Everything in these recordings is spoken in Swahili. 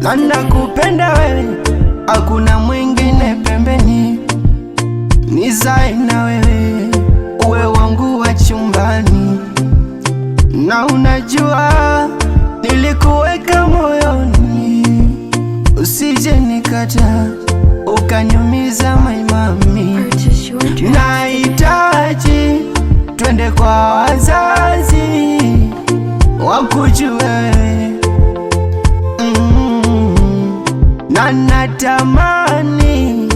na nakupenda wewe, hakuna mwingine pembeni. Nizae na wewe, uwe wangu wa chumbani, na unajua nilikuweka moyoni, usije nikata ukanyumiza maimami. Nahitaji twende kwa wazazi wakujue wewe, na natamani,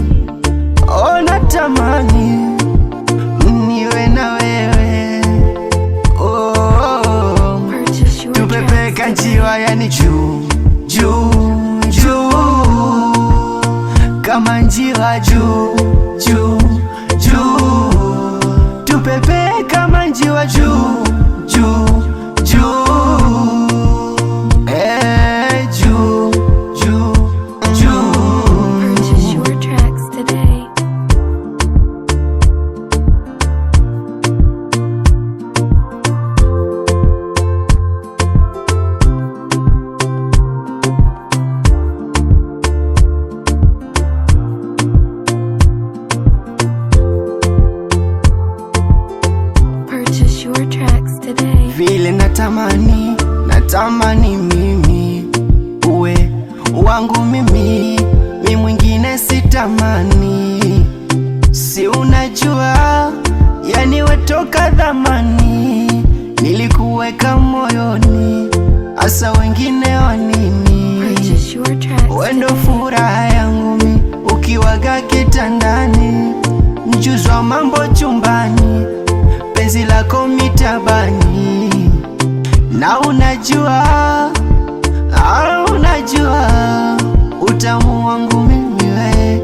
oh natamani niwe na wewe, oh tupepeka njiwa, yani juu juu juu, kama njiwa juu juu juu, tupepe kama njiwa juu juu juu, juu juu juu. Purchase your tracks today. Purchase your tracks today. Vile natamani mimi uwe wangu mimi, mi mwingine sitamani. Si unajua yani wetoka dhamani, nilikuweka moyoni, asa wengine wanini? Purchase your tracks Wendo today. furaha yangu mi, ukiwaga kitandani, mjuzi wa mambo chumbani, penzi lako mitabani, na unajua utamu wangu mimi we,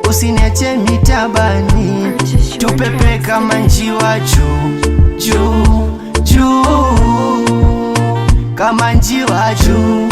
usiniache mitabani, tupepe kama njiwa juu juu juu, kama njiwa juu